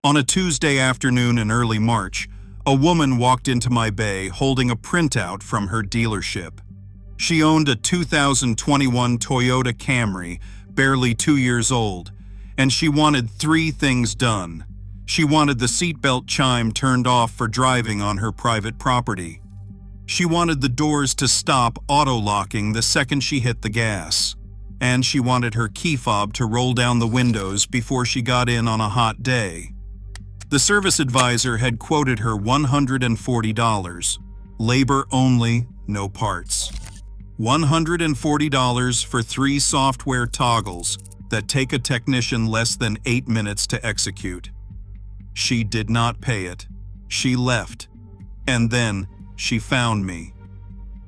On a Tuesday afternoon in early March, a woman walked into my bay holding a printout from her dealership. She owned a 2021 Toyota Camry, barely 2 years old, and she wanted 3 things done. She wanted the seatbelt chime turned off for driving on her private property. She wanted the doors to stop auto-locking the second she hit the gas. And she wanted her key fob to roll down the windows before she got in on a hot day. The service advisor had quoted her $140. Labor only, no parts. $140 for 3 software toggles that take a technician less than 8 minutes to execute. She did not pay it. She left. And then she found me.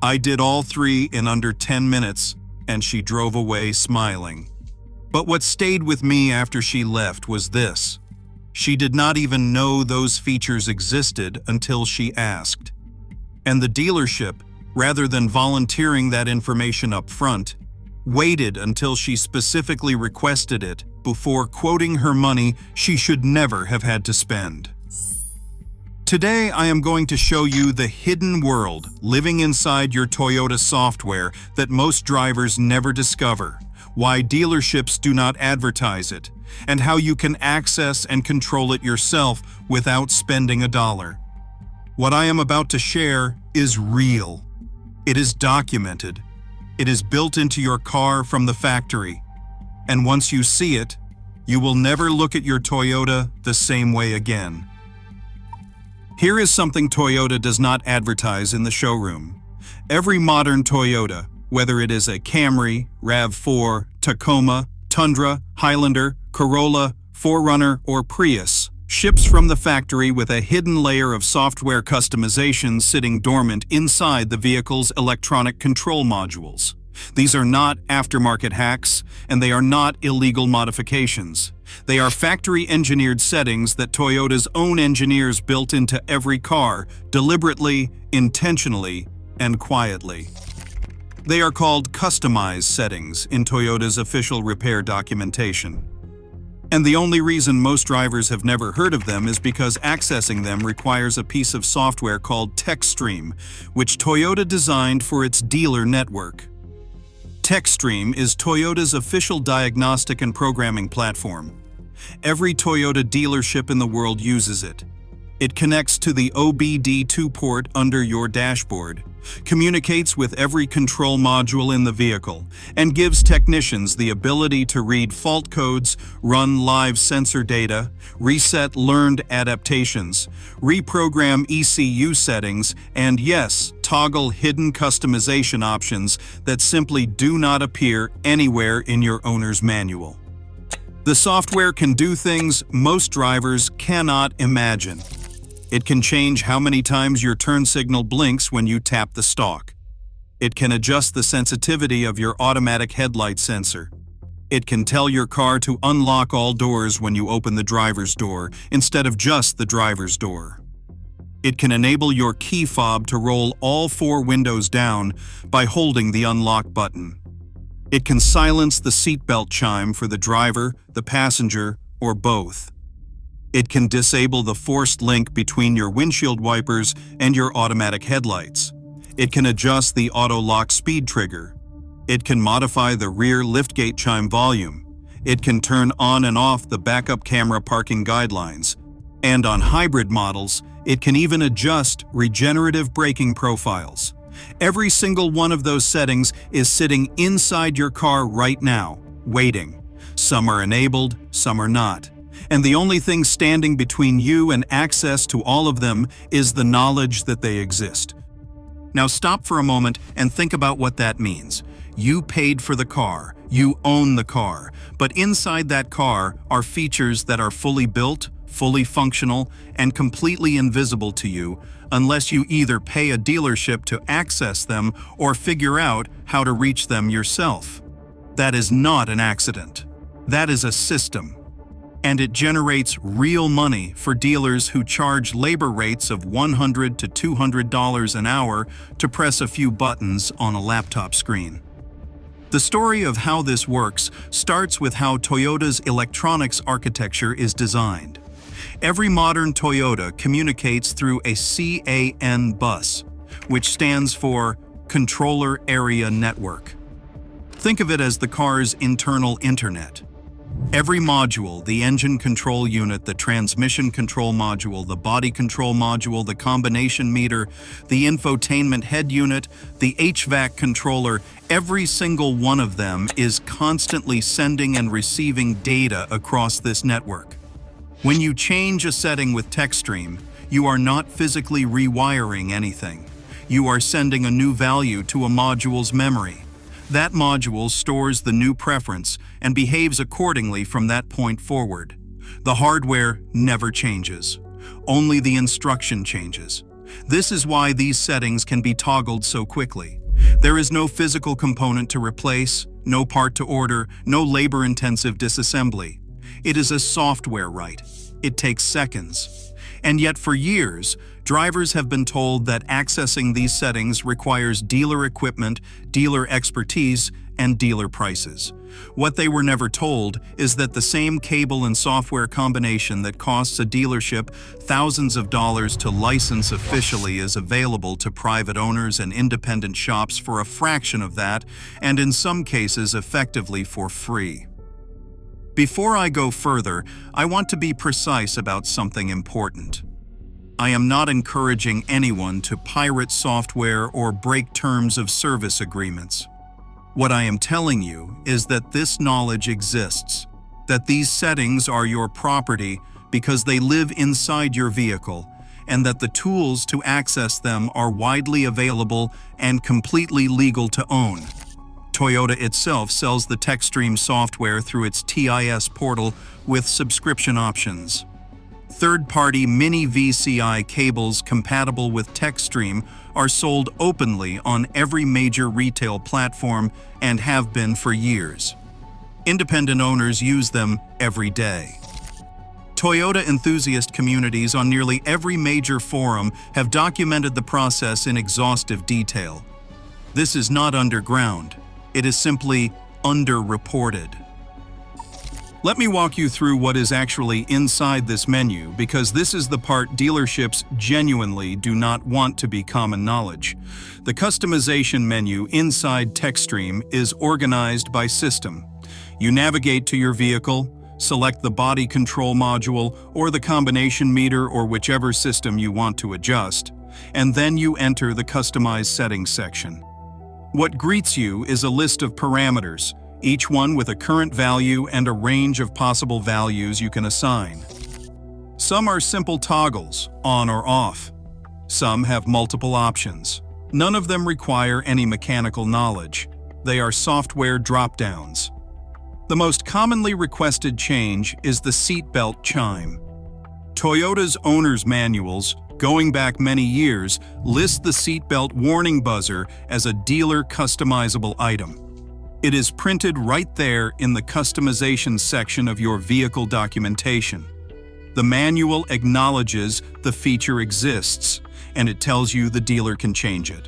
I did all 3 in under 10 minutes, and she drove away smiling. But what stayed with me after she left was this. She did not even know those features existed until she asked. And the dealership, rather than volunteering that information up front, waited until she specifically requested it before quoting her money she should never have had to spend. Today, I am going to show you the hidden world living inside your Toyota software that most drivers never discover, why dealerships do not advertise it, and how you can access and control it yourself without spending a dollar. What I am about to share is real. It is documented. It is built into your car from the factory. And once you see it, you will never look at your Toyota the same way again. Here is something Toyota does not advertise in the showroom. Every modern Toyota, whether it is a Camry, RAV4, Tacoma, Tundra, Highlander, Corolla, 4Runner, or Prius, ships from the factory with a hidden layer of software customization sitting dormant inside the vehicle's electronic control modules. These are not aftermarket hacks, and they are not illegal modifications. They are factory-engineered settings that Toyota's own engineers built into every car, deliberately, intentionally, and quietly. They are called customized settings in Toyota's official repair documentation. And the only reason most drivers have never heard of them is because accessing them requires a piece of software called Techstream, which Toyota designed for its dealer network. Techstream is Toyota's official diagnostic and programming platform. Every Toyota dealership in the world uses it. It connects to the OBD2 port under your dashboard, communicates with every control module in the vehicle, and gives technicians the ability to read fault codes, run live sensor data, reset learned adaptations, reprogram ECU settings, and yes, toggle hidden customization options that simply do not appear anywhere in your owner's manual. The software can do things most drivers cannot imagine. It can change how many times your turn signal blinks when you tap the stalk. It can adjust the sensitivity of your automatic headlight sensor. It can tell your car to unlock all doors when you open the driver's door instead of just the driver's door. It can enable your key fob to roll all 4 windows down by holding the unlock button. It can silence the seatbelt chime for the driver, the passenger, or both. It can disable the forced link between your windshield wipers and your automatic headlights. It can adjust the auto-lock speed trigger. It can modify the rear liftgate chime volume. It can turn on and off the backup camera parking guidelines. And on hybrid models, it can even adjust regenerative braking profiles. Every single one of those settings is sitting inside your car right now, waiting. Some are enabled, some are not. And the only thing standing between you and access to all of them is the knowledge that they exist. Now stop for a moment and think about what that means. You paid for the car, you own the car, but inside that car are features that are fully built, fully functional, and completely invisible to you unless you either pay a dealership to access them or figure out how to reach them yourself. That is not an accident. That is a system. And it generates real money for dealers who charge labor rates of $100 to $200 an hour to press a few buttons on a laptop screen. The story of how this works starts with how Toyota's electronics architecture is designed. Every modern Toyota communicates through a CAN bus, which stands for Controller Area Network. Think of it as the car's internal internet. Every module, the engine control unit, the transmission control module, the body control module, the combination meter, the infotainment head unit, the HVAC controller, every single one of them is constantly sending and receiving data across this network. When you change a setting with Techstream, you are not physically rewiring anything. You are sending a new value to a module's memory. That module stores the new preference and behaves accordingly from that point forward. The hardware never changes. Only the instruction changes. This is why these settings can be toggled so quickly. There is no physical component to replace, no part to order, no labor-intensive disassembly. It is a software write. It takes seconds. And yet for years, drivers have been told that accessing these settings requires dealer equipment, dealer expertise, and dealer prices. What they were never told is that the same cable and software combination that costs a dealership thousands of dollars to license officially is available to private owners and independent shops for a fraction of that, and in some cases effectively for free. Before I go further, I want to be precise about something important. I am not encouraging anyone to pirate software or break terms of service agreements. What I am telling you is that this knowledge exists, that these settings are your property because they live inside your vehicle, and that the tools to access them are widely available and completely legal to own. Toyota itself sells the Techstream software through its TIS portal with subscription options. Third-party mini VCI cables compatible with Techstream are sold openly on every major retail platform and have been for years. Independent owners use them every day. Toyota enthusiast communities on nearly every major forum have documented the process in exhaustive detail. This is not underground. It is simply underreported. Let me walk you through what is actually inside this menu, because this is the part dealerships genuinely do not want to be common knowledge. The customization menu inside Techstream is organized by system. You navigate to your vehicle, select the body control module or the combination meter or whichever system you want to adjust, and then you enter the Customize Settings section. What greets you is a list of parameters, each one with a current value and a range of possible values you can assign. Some are simple toggles, on or off. Some have multiple options. None of them require any mechanical knowledge. They are software drop-downs. The most commonly requested change is the seatbelt chime. Toyota's owner's manuals, going back many years, list the seatbelt warning buzzer as a dealer customizable item. It is printed right there in the customization section of your vehicle documentation. The manual acknowledges the feature exists, and it tells you the dealer can change it.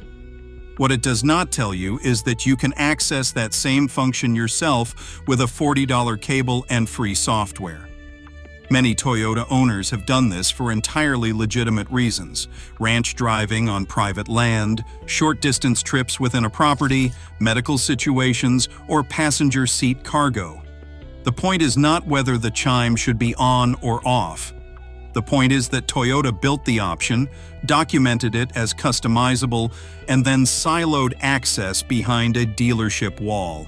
What it does not tell you is that you can access that same function yourself with a $40 cable and free software. Many Toyota owners have done this for entirely legitimate reasons: ranch driving on private land, short-distance trips within a property, medical situations, or passenger seat cargo. The point is not whether the chime should be on or off. The point is that Toyota built the option, documented it as customizable, and then siloed access behind a dealership wall.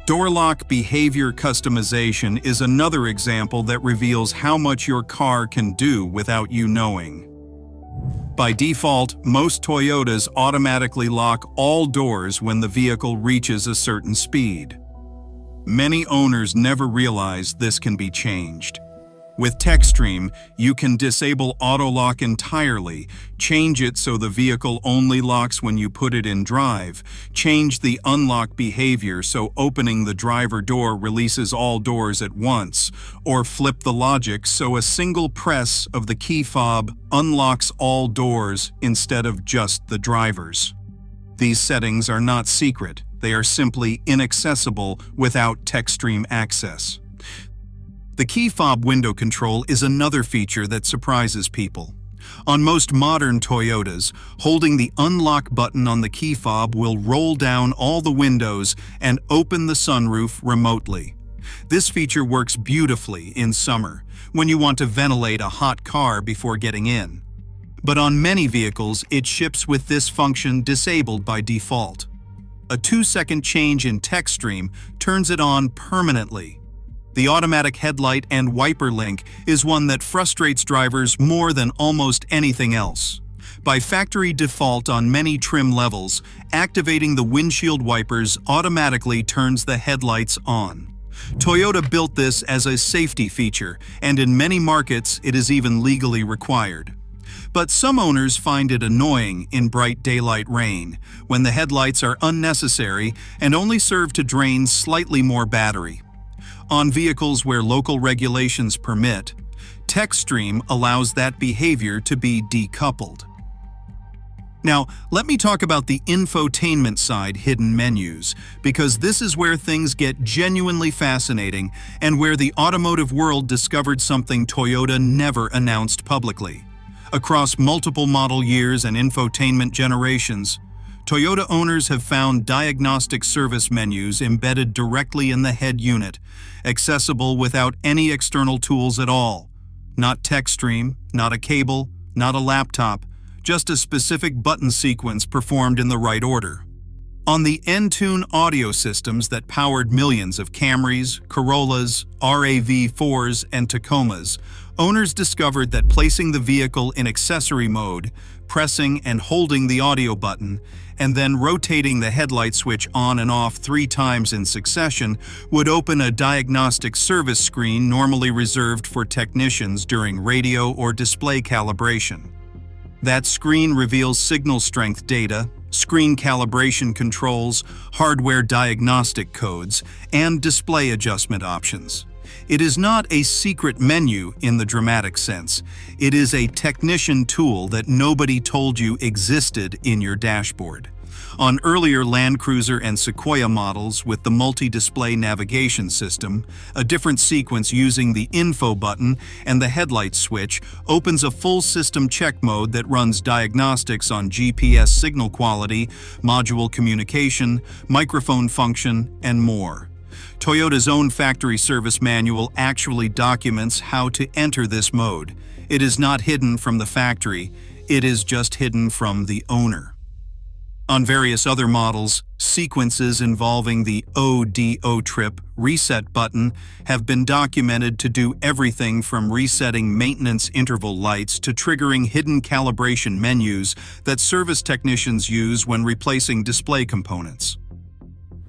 Door lock behavior customization is another example that reveals how much your car can do without you knowing. By default, most Toyotas automatically lock all doors when the vehicle reaches a certain speed. Many owners never realize this can be changed. With Techstream, you can disable auto lock entirely, change it so the vehicle only locks when you put it in drive, change the unlock behavior so opening the driver door releases all doors at once, or flip the logic so a single press of the key fob unlocks all doors instead of just the driver's. These settings are not secret, they are simply inaccessible without Techstream access. The key fob window control is another feature that surprises people. On most modern Toyotas, holding the unlock button on the key fob will roll down all the windows and open the sunroof remotely. This feature works beautifully in summer, when you want to ventilate a hot car before getting in. But on many vehicles, it ships with this function disabled by default. A 2-second change in Techstream turns it on permanently. The automatic headlight and wiper link is one that frustrates drivers more than almost anything else. By factory default on many trim levels, activating the windshield wipers automatically turns the headlights on. Toyota built this as a safety feature, and in many markets it is even legally required. But some owners find it annoying in bright daylight rain, when the headlights are unnecessary and only serve to drain slightly more battery. On vehicles where local regulations permit, Techstream allows that behavior to be decoupled. Now, let me talk about the infotainment side hidden menus, because this is where things get genuinely fascinating and where the automotive world discovered something Toyota never announced publicly. Across multiple model years and infotainment generations, Toyota owners have found diagnostic service menus embedded directly in the head unit, accessible without any external tools at all. Not Techstream, not a cable, not a laptop, just a specific button sequence performed in the right order. On the Entune audio systems that powered millions of Camrys, Corollas, RAV4s, and Tacomas, owners discovered that placing the vehicle in accessory mode, pressing and holding the audio button, and then rotating the headlight switch on and off 3 times in succession would open a diagnostic service screen normally reserved for technicians during radio or display calibration. That screen reveals signal strength data, screen calibration controls, hardware diagnostic codes, and display adjustment options. It is not a secret menu in the dramatic sense. It is a technician tool that nobody told you existed in your dashboard. On earlier Land Cruiser and Sequoia models with the multi-display navigation system, a different sequence using the info button and the headlight switch opens a full system check mode that runs diagnostics on GPS signal quality, module communication, microphone function, and more. Toyota's own factory service manual actually documents how to enter this mode. It is not hidden from the factory, it is just hidden from the owner. On various other models, sequences involving the ODO trip reset button have been documented to do everything from resetting maintenance interval lights to triggering hidden calibration menus that service technicians use when replacing display components.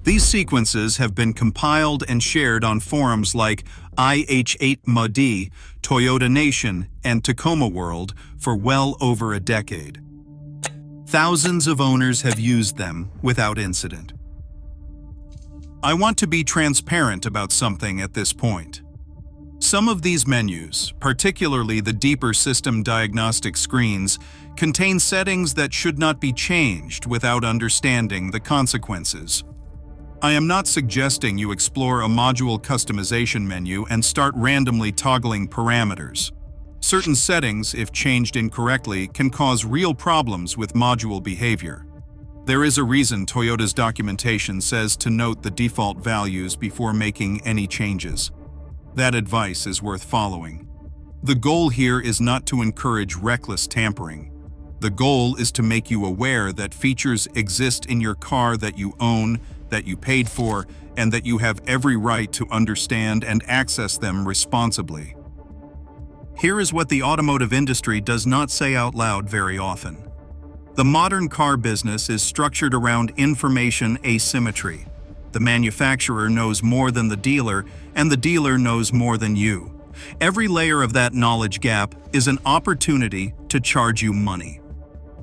These sequences have been compiled and shared on forums like IH8MUD, Toyota Nation, and Tacoma World for well over a decade. Thousands of owners have used them without incident. I want to be transparent about something at this point. Some of these menus, particularly the deeper system diagnostic screens, contain settings that should not be changed without understanding the consequences. I am not suggesting you explore a module customization menu and start randomly toggling parameters. Certain settings, if changed incorrectly, can cause real problems with module behavior. There is a reason Toyota's documentation says to note the default values before making any changes. That advice is worth following. The goal here is not to encourage reckless tampering. The goal is to make you aware that features exist in your car that you own, that you paid for, and that you have every right to understand and access them responsibly. Here is what the automotive industry does not say out loud very often. The modern car business is structured around information asymmetry. The manufacturer knows more than the dealer, and the dealer knows more than you. Every layer of that knowledge gap is an opportunity to charge you money.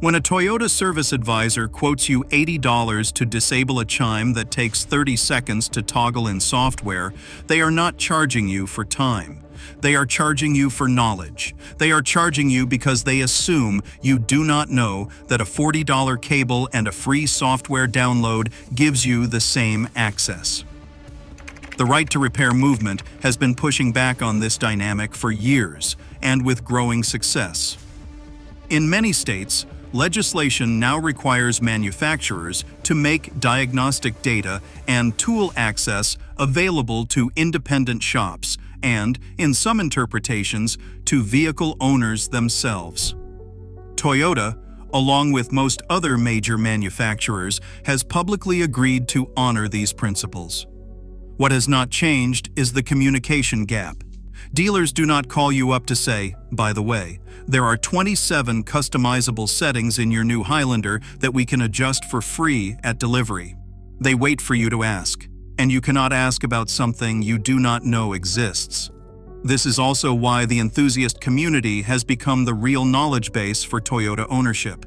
When a Toyota service advisor quotes you $80 to disable a chime that takes 30 seconds to toggle in software, they are not charging you for time. They are charging you for knowledge. They are charging you because they assume you do not know that a $40 cable and a free software download gives you the same access. The right to repair movement has been pushing back on this dynamic for years, and with growing success. In many states, legislation now requires manufacturers to make diagnostic data and tool access available to independent shops and, in some interpretations, to vehicle owners themselves. Toyota, along with most other major manufacturers, has publicly agreed to honor these principles. What has not changed is the communication gap. Dealers do not call you up to say, by the way, there are 27 customizable settings in your new Highlander that we can adjust for free at delivery. They wait for you to ask, and you cannot ask about something you do not know exists. This is also why the enthusiast community has become the real knowledge base for Toyota ownership.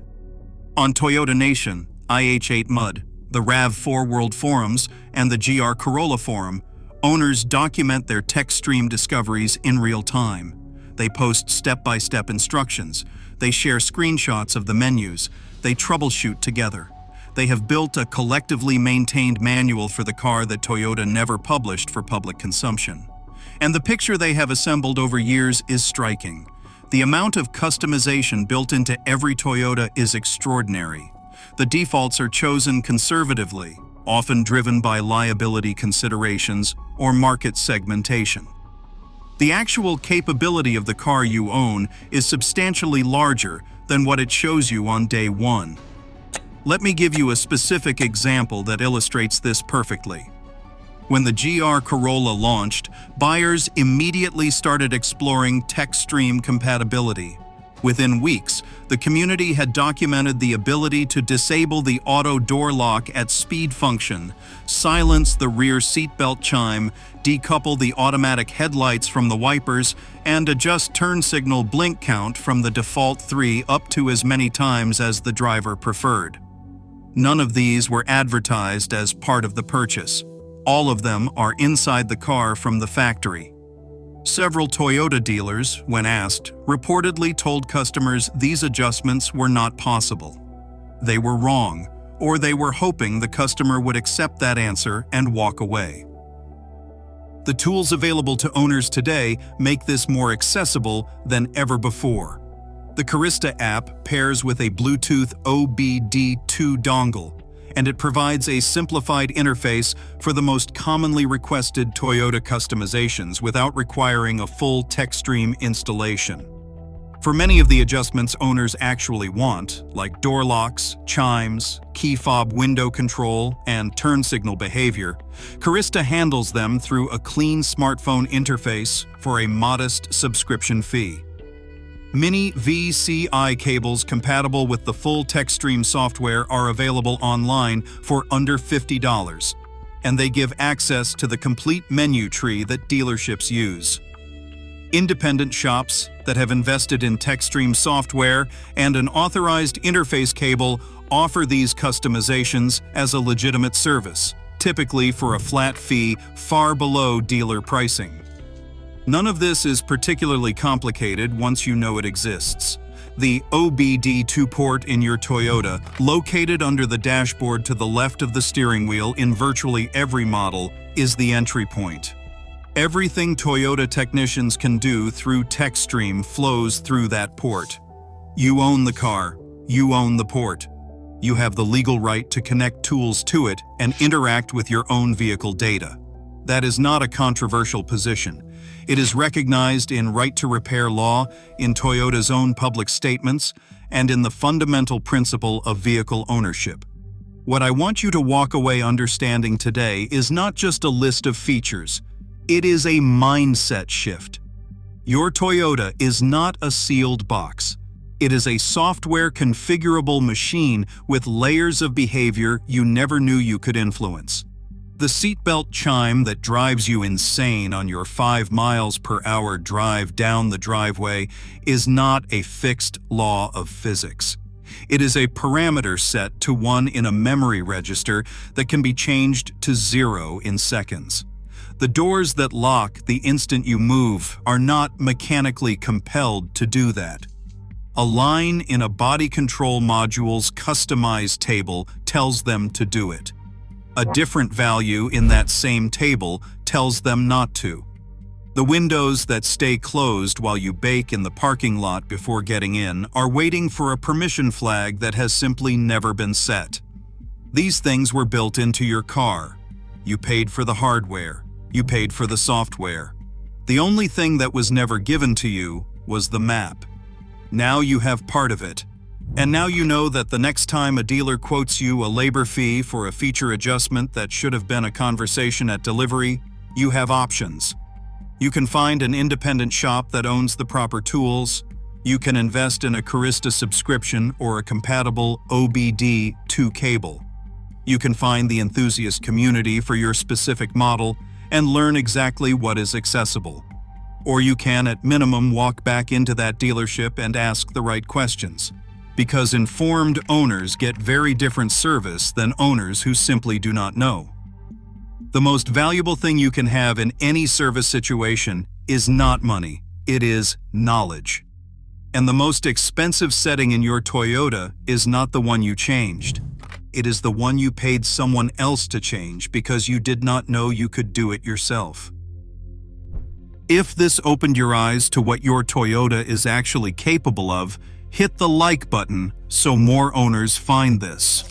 On Toyota Nation, IH8 Mud, the RAV4 World Forums, and the GR Corolla Forum, owners document their Techstream discoveries in real time. They post step-by-step instructions. They share screenshots of the menus. They troubleshoot together. They have built a collectively maintained manual for the car that Toyota never published for public consumption. And the picture they have assembled over years is striking. The amount of customization built into every Toyota is extraordinary. The defaults are chosen conservatively, often driven by liability considerations or market segmentation. The actual capability of the car you own is substantially larger than what it shows you on day one. Let me give you a specific example that illustrates this perfectly. When the GR Corolla launched, buyers immediately started exploring Techstream compatibility. Within weeks, the community had documented the ability to disable the auto door lock at speed function, silence the rear seatbelt chime, decouple the automatic headlights from the wipers, and adjust turn signal blink count from the default 3 up to as many times as the driver preferred. None of these were advertised as part of the purchase. All of them are inside the car from the factory. Several Toyota dealers, when asked, reportedly told customers these adjustments were not possible. They were wrong, or they were hoping the customer would accept that answer and walk away. The tools available to owners today make this more accessible than ever before. The Carista app pairs with a Bluetooth OBD2 dongle, and it provides a simplified interface for the most commonly requested Toyota customizations without requiring a full Techstream installation. For many of the adjustments owners actually want, like door locks, chimes, key fob window control, and turn signal behavior, Carista handles them through a clean smartphone interface for a modest subscription fee. Mini VCI cables compatible with the full Techstream software are available online for under $50, and they give access to the complete menu tree that dealerships use. Independent shops that have invested in Techstream software and an authorized interface cable offer these customizations as a legitimate service, typically for a flat fee far below dealer pricing. None of this is particularly complicated once you know it exists. The OBD2 port in your Toyota, located under the dashboard to the left of the steering wheel in virtually every model, is the entry point. Everything Toyota technicians can do through Techstream flows through that port. You own the car. You own the port. You have the legal right to connect tools to it and interact with your own vehicle data. That is not a controversial position. It is recognized in right-to-repair law, in Toyota's own public statements, and in the fundamental principle of vehicle ownership. What I want you to walk away understanding today is not just a list of features. It is a mindset shift. Your Toyota is not a sealed box. It is a software configurable machine with layers of behavior you never knew you could influence. The seatbelt chime that drives you insane on your 5 miles per hour drive down the driveway is not a fixed law of physics. It is a parameter set to 1 in a memory register that can be changed to 0 in seconds. The doors that lock the instant you move are not mechanically compelled to do that. A line in a body control module's customized table tells them to do it. A different value in that same table tells them not to. The windows that stay closed while you bake in the parking lot before getting in are waiting for a permission flag that has simply never been set. These things were built into your car. You paid for the hardware. You paid for the software. The only thing that was never given to you was the map. Now you have part of it. And now you know that the next time a dealer quotes you a labor fee for a feature adjustment that should have been a conversation at delivery, you have options. You can find an independent shop that owns the proper tools. You can invest in a Carista subscription or a compatible OBD2 cable. You can find the enthusiast community for your specific model and learn exactly what is accessible. Or you can, at minimum, walk back into that dealership and ask the right questions. Because informed owners get very different service than owners who simply do not know. The most valuable thing you can have in any service situation is not money, it is knowledge. And the most expensive setting in your Toyota is not the one you changed. It is the one you paid someone else to change because you did not know you could do it yourself. If this opened your eyes to what your Toyota is actually capable of, hit the like button so more owners find this.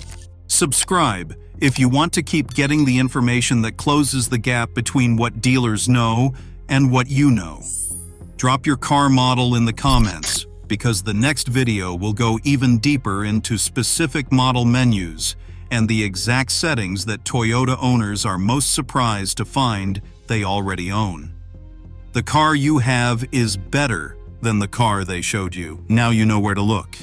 Subscribe if you want to keep getting the information that closes the gap between what dealers know and what you know. Drop your car model in the comments, because the next video will go even deeper into specific model menus and the exact settings that Toyota owners are most surprised to find they already own. The car you have is better than the car they showed you. Now you know where to look.